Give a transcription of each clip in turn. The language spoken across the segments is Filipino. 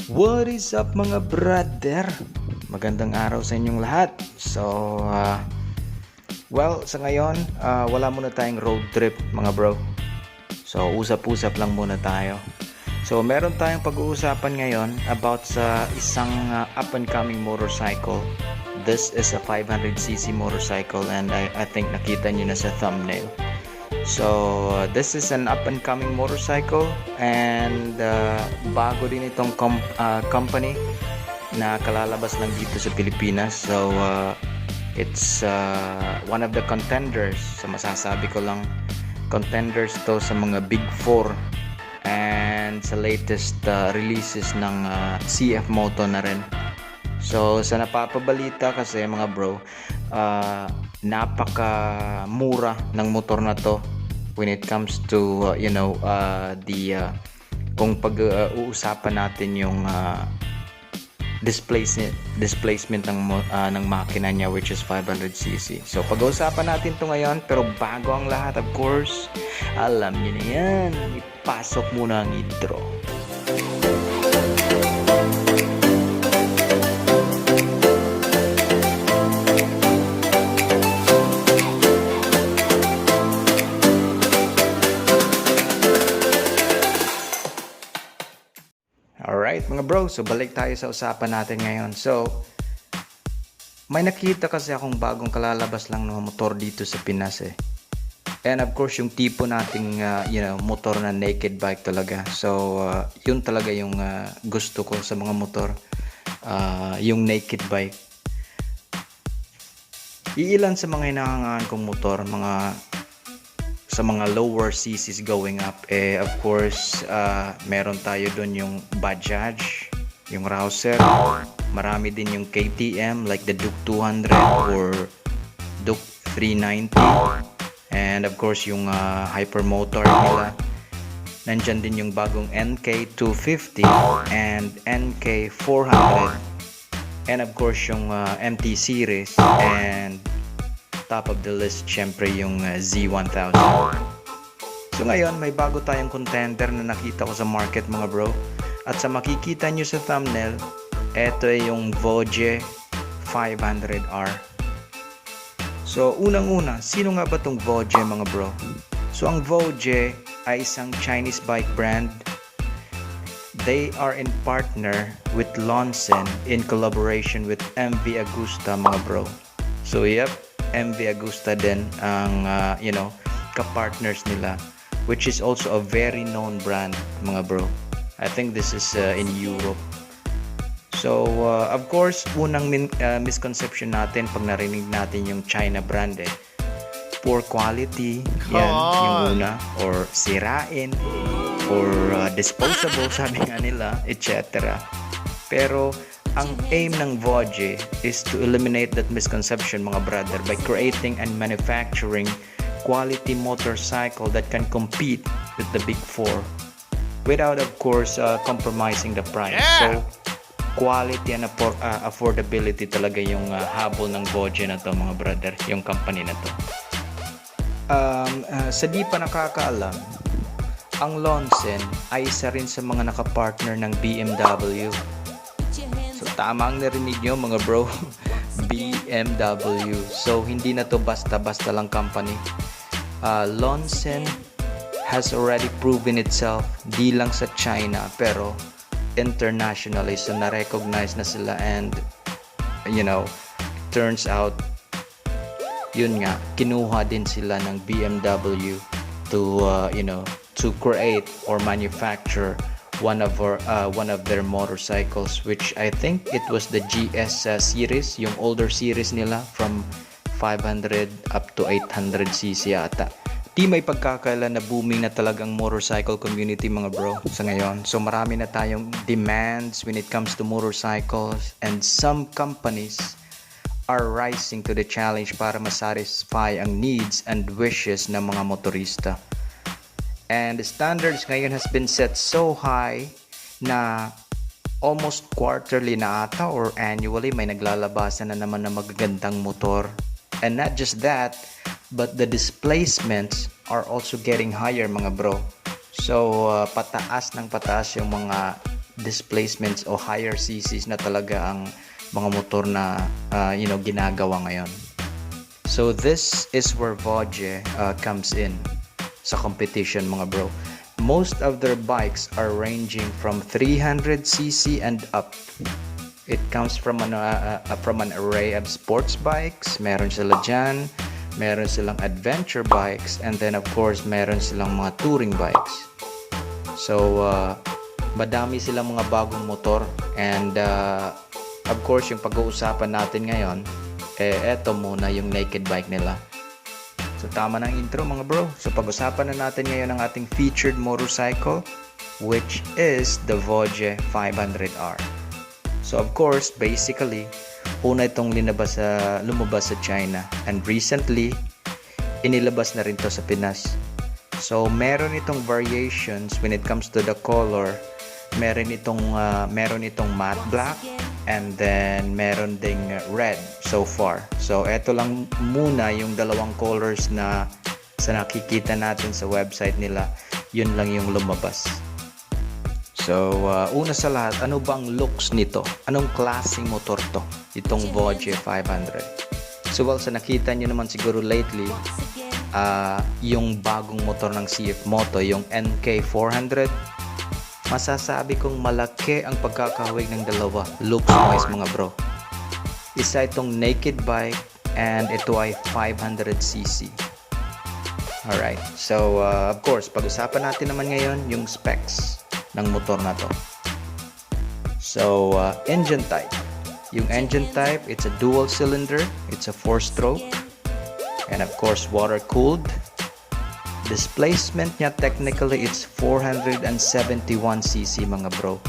What is up mga brother? Magandang araw sa inyong lahat. Sa ngayon, wala muna tayong road trip mga bro. So, usap-usap lang muna tayo. So, meron tayong pag-uusapan ngayon about sa isang up and coming motorcycle. This is a 500cc motorcycle and I think nakita nyo na sa thumbnail. So, this is an up-and-coming motorcycle and bago din itong company na kalalabas lang dito sa Pilipinas. So, it's one of the contenders. So, masasabi ko lang, contenders to sa mga Big 4 and sa latest releases ng CF Moto na rin. So, sa napapabalita kasi mga bro, napaka mura ng motor na to when it comes to kung pag-uusapan natin yung displacement ng makina niya, which is 500cc. So pag-uusapan natin to ngayon, pero bago ang lahat, of course, alam niyo na yan, ipasok muna ang intro. Alright mga bro, so balik tayo sa usapan natin ngayon. So, may nakita kasi akong bagong kalalabas lang ng motor dito sa Pinas eh. And of course, yung tipo nating motor na naked bike talaga. So, yun talaga yung gusto ko sa mga motor. Yung naked bike. Iilan sa mga hinahangaan kong motor, sa mga lower CCs going up, of course, meron tayo dun yung Bajaj, yung Rouser, marami din yung KTM like the Duke 200 or Duke 390, and of course yung Hypermotor nila. Nandyan din yung bagong NK 250 and NK 400, and of course yung MT series, and top of the list syempre yung Z1000. So ngayon may bago tayong contender na nakita ko sa market mga bro, at sa makikita nyo sa thumbnail, eto ay yung Voge 500R. So unang-una, sino nga ba tong Voge mga bro? So ang Voge ay isang Chinese bike brand. They are in partner with Lonsen in collaboration with MV Agusta mga bro. So yep, MV Agusta din ang ka-partners nila, which is also a very known brand mga bro. I think this is in Europe. So of course, unang misconception natin pag narinig natin yung China brand poor quality, yan yung una, or sirain, or disposable sabi nga nila, etc. Pero ang aim ng Voge is to eliminate that misconception mga brother by creating and manufacturing quality motorcycle that can compete with the Big 4 without of course compromising the price. So quality and affordability talaga yung habol ng Voge na to mga brother, yung company na to. Sa di pa nakakaalam, ang Lonsen ay isa rin sa mga nakapartner ng BMW. So tama ang narinig nyo mga bro, BMW. So hindi na to basta-basta lang company. Lonsen has already proven itself di lang sa China pero internationally. So na-recognize na sila, and turns out yun nga, kinuha din sila ng BMW to create or manufacture one of their motorcycles, which I think it was the GS series, yung older series nila from 500 up to 800cc ata. Di may pagkakaila na booming na talagang motorcycle community mga bro sa ngayon. So marami na tayong demands when it comes to motorcycles, and some companies are rising to the challenge para masatisfy ang needs and wishes ng mga motorista. And the standards ngayon has been set so high na almost quarterly na ata or annually may naglalabasan na naman ng magagandang motor. And not just that, but the displacements are also getting higher mga bro. So pataas ng pataas yung mga displacements o higher CCs na talaga ang mga motor na ginagawa ngayon. So this is where Voge comes in sa competition, mga bro. Most of their bikes are ranging from 300cc and up. It comes from an array of sports bikes. Meron sila dyan. Meron silang adventure bikes. And then of course, meron silang mga touring bikes. So, madami silang mga bagong motor. And of course, yung pag-uusapan natin ngayon, eto muna yung naked bike nila. So tama ng intro, mga bro. So pag-usapan na natin ngayon ang ating featured motorcycle, which is the Voge 500R. So of course, basically, una itong lumabas sa China. And recently, inilabas na rin to sa Pinas. So meron itong variations when it comes to the color. Meron itong matte black, and then meron ding red so far. So eto lang muna yung dalawang colors na sa nakikita natin sa website nila. Yun lang yung lumabas. So una sa lahat, ano bang looks nito? Anong klaseng motor to? Itong Voge 500. So well, sa nakita nyo naman siguro lately, yung bagong motor ng CF Moto, yung NK400, masasabi kong malaki ang pagkakahawig ng dalawa looks wise, mga bro. Isa itong naked bike and ito ay 500cc. Alright, so of course, pag-usapan natin naman ngayon yung specs ng motor na to. So engine type. Yung engine type, it's a dual cylinder, it's a 4-stroke, and of course water cooled. Displacement niya technically it's 471cc, mga bro.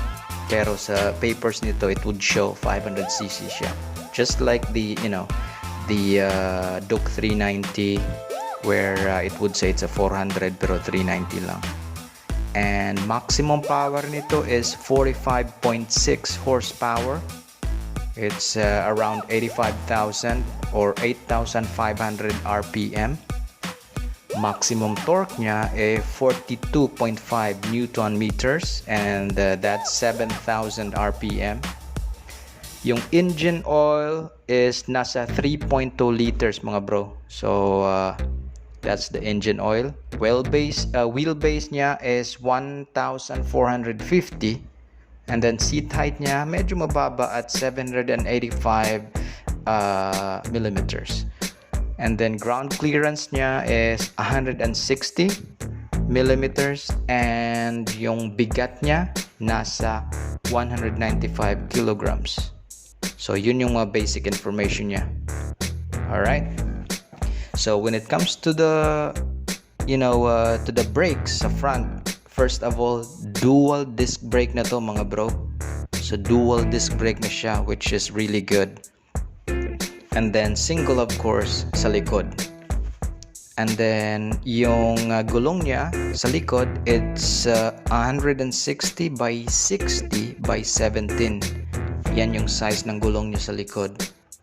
Pero sa papers nito it would show 500cc siya. Just like the Duke 390 where it would say it's a 400 pero 390 lang. And maximum power nito is 45.6 horsepower. It's around 85,000 or 8,500 RPM. Maximum torque niya ay 42.5 Newton meters, and that's 7,000 RPM. Yung engine oil is nasa 3.2 liters, mga bro. So that's the engine oil. Wheelbase niya is 1,450, and then seat height niya medyo mababa at 785 millimeters. And then ground clearance niya is 160 millimeters, and yung bigat niya nasa 195 kilograms. So yun yung basic information niya. Alright. So when it comes to the to the brakes sa front, first of all, dual disc brake na to, mga bro. So dual disc brake na siya, which is really good. And then single, of course, sa likod. And then yung gulong niya sa likod, it's 160 by 60 by 17. Yan yung size ng gulong niya sa likod.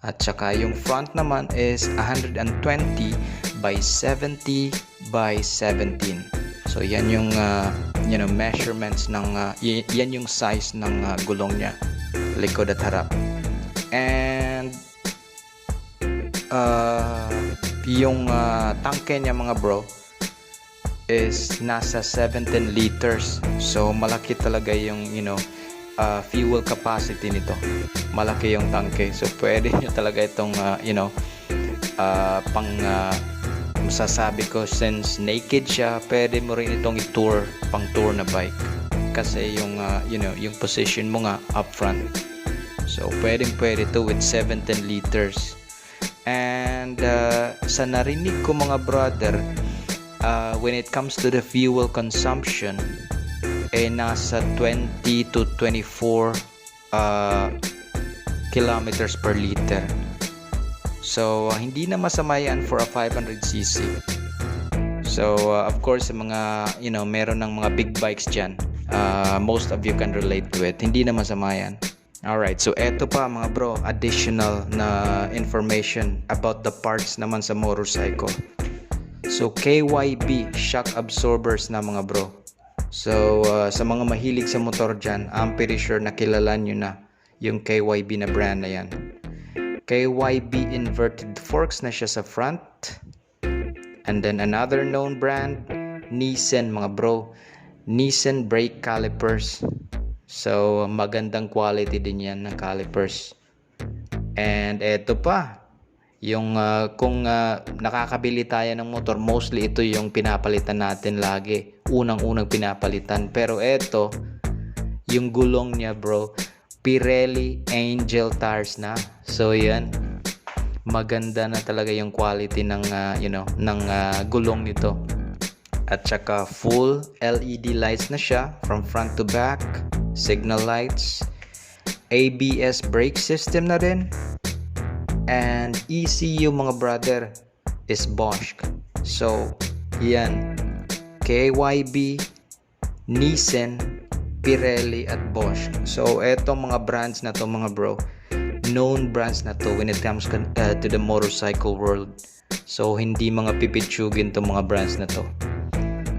At saka yung front naman is 120 by 70 by 17. So yan yung measurements ng yan yung size ng gulong niya, likod at harap. And yung tangke niya, mga bro, is nasa 17 liters. So malaki talaga yung fuel capacity nito. Malaki yung tangke. So pwede nyo talaga itong masasabi ko, since naked siya, pwede mo rin itong i-tour, pang tour na bike. Kasi yung position mo nga up front. So pwede to with 17 liters. And sa narinig ko, mga brother, when it comes to the fuel consumption, nasa 20 to 24 kilometers per liter. So hindi na masama yan for a 500cc. So of course, mga meron ng mga big bikes dyan, most of you can relate to it. Hindi na masama yan. Alright, so eto pa, mga bro, additional na information about the parts naman sa motorcycle. So KYB shock absorbers na, mga bro. So, sa mga mahilig sa motor dyan, I'm pretty sure na kilala nyo na yung KYB na brand na yan. KYB inverted forks na siya sa front. And then another known brand, Nissan mga bro. Nissan brake calipers. So, magandang quality din yan ng calipers. And eto pa, yung kung nakakabili tayo ng motor, mostly ito yung pinapalitan natin lagi. Unang-unang pinapalitan. Pero eto, yung gulong niya bro, Pirelli Angel tires na. So yan, maganda na talaga yung quality ng gulong nito. At saka full LED lights na siya from front to back, signal lights, ABS brake system na rin. And ECU mga brother is Bosch. So yan, KYB, Nissan, Pirelli at Bosch. So etong mga brands na to mga bro, known brands na to when it comes to the motorcycle world. So hindi mga pipitsugin tong mga brands na to.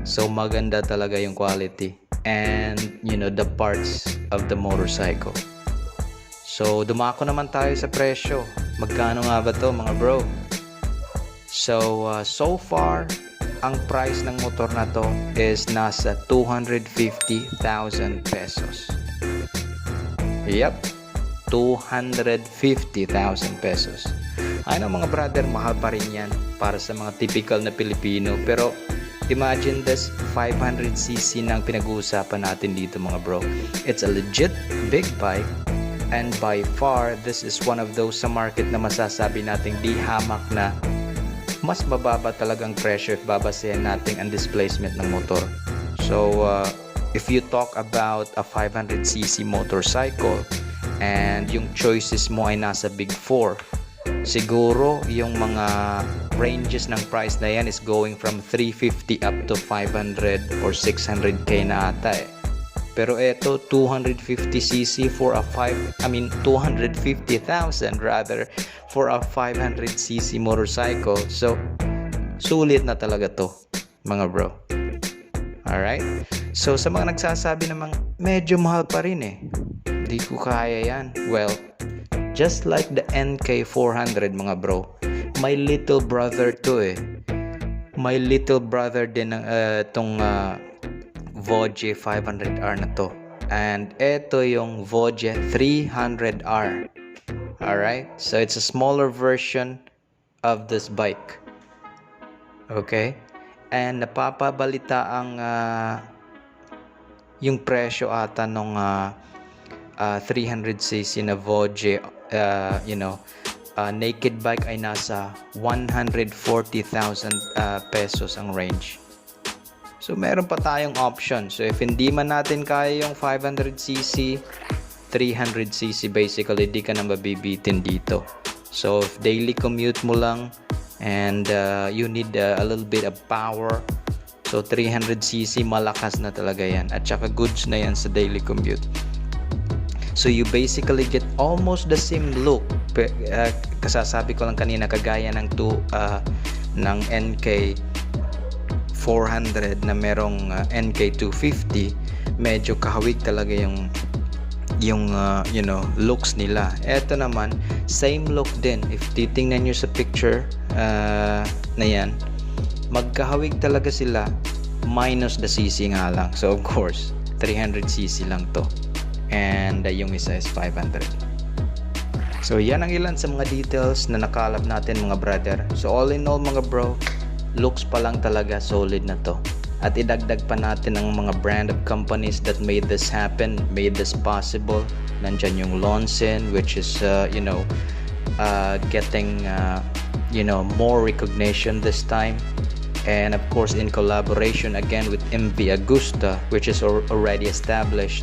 So maganda talaga yung quality and the parts of the motorcycle. So dumako naman tayo sa presyo. Magkano nga ba to mga bro? So so far ang price ng motor na to is nasa 250,000 pesos. Yep, 250,000 pesos. I know mga brother, mahal pa rin yan para sa mga typical na Pilipino. Pero imagine this, 500cc na ang pinag-uusapan natin dito mga bro. It's a legit big bike. And by far, this is one of those sa market na masasabi nating di hamak na mas mababa talagang presyo if babasehan natin ang displacement ng motor. So, if you talk about a 500cc motorcycle and yung choices mo ay nasa Big 4, siguro yung mga ranges ng price na yan is going from 350 up to 500 or 600k na ata eh. Pero eto 250cc for a 250,000 rather for a 500cc motorcycle. So sulit na talaga to mga bro. Alright? So sa mga nagsasabi namang medyo mahal pa rin eh, di ko kaya yan. Well, just like the NK400 mga bro, my little brother to eh. My little brother din ng itong Voge 500R na to. And ito yung Voge 300R. Alright? So it's a smaller version of this bike. Okay? And napapabalita ang yung presyo ata nung 300cc na Voge naked bike ay nasa 140,000 pesos ang range. So meron pa tayong option. So if hindi man natin kaya yung 500cc, 300cc basically di ka na mabibitin dito. So if daily commute mo lang and you need a little bit of power, so 300cc malakas na talaga yan. At saka goods na yan sa daily commute. So you basically get almost the same look. Kasasabi ko lang kanina kagaya ng NK 400 na merong NK250, medyo kahawig talaga yung looks nila. Eto naman same look din. If titingnan nyo sa picture na yan, magkahawig talaga sila minus the cc nga lang. So of course 300cc lang to and yung isa is 500. So yan ang ilan sa mga details na nakalap natin mga brother. So all in all mga bro, looks pa lang talaga solid na to. At idagdag pa natin ang mga brand of companies that made this happen, made this possible. Nandyan yung Lonsen, which is getting more recognition this time. And of course in collaboration again with MV Agusta, which is already established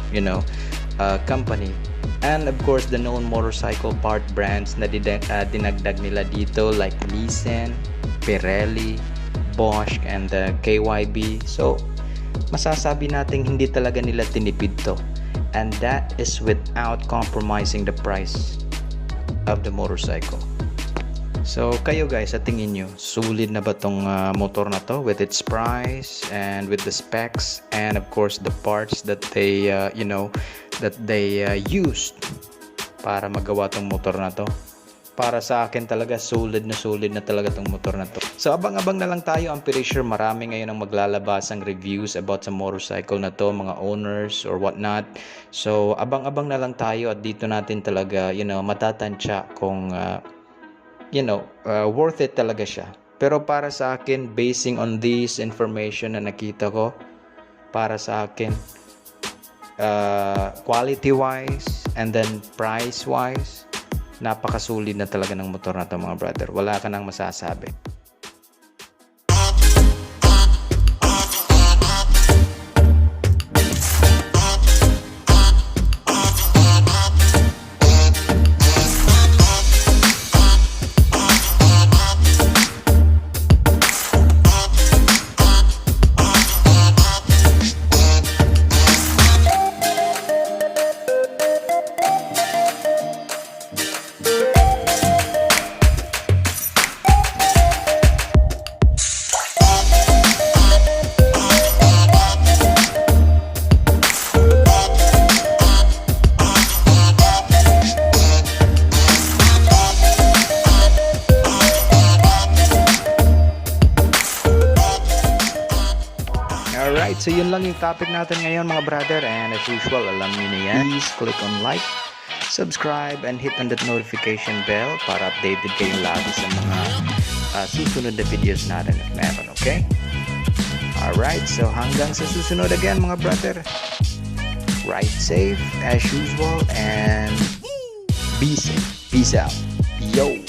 company. And of course the known motorcycle part brands na dinagdag nila dito like Nissan, Pirelli, Bosch and KYB. So masasabi natin hindi talaga nila tinipid to, and that is without compromising the price of the motorcycle. So kayo guys, sa tingin nyo, sulit na ba tong motor na to with its price and with the specs and of course the parts that they used para magawa tong motor na to? Para sa akin talaga solid na talaga tong motor na to. So abang-abang na lang tayo. I'm pretty sure marami ngayon ang maglalabas ang reviews about sa motorcycle na to, mga owners or whatnot. So abang-abang na lang tayo at dito natin talaga matatansya kung worth it talaga siya. Pero para sa akin, basing on this information na nakita ko, para sa akin, quality wise and then price wise, napakasulit na talaga ng motor na to mga brother. Wala ka nang masasabi. Alright, so yun lang yung topic natin ngayon mga brother, and as usual, alam niyo na yan. Please click on like, subscribe, and hit on that notification bell para updated kayong lagi sa mga susunod na videos natin if meron, okay? Alright, so hanggang sa susunod again mga brother. Ride safe as usual and be safe. Peace out. Yo!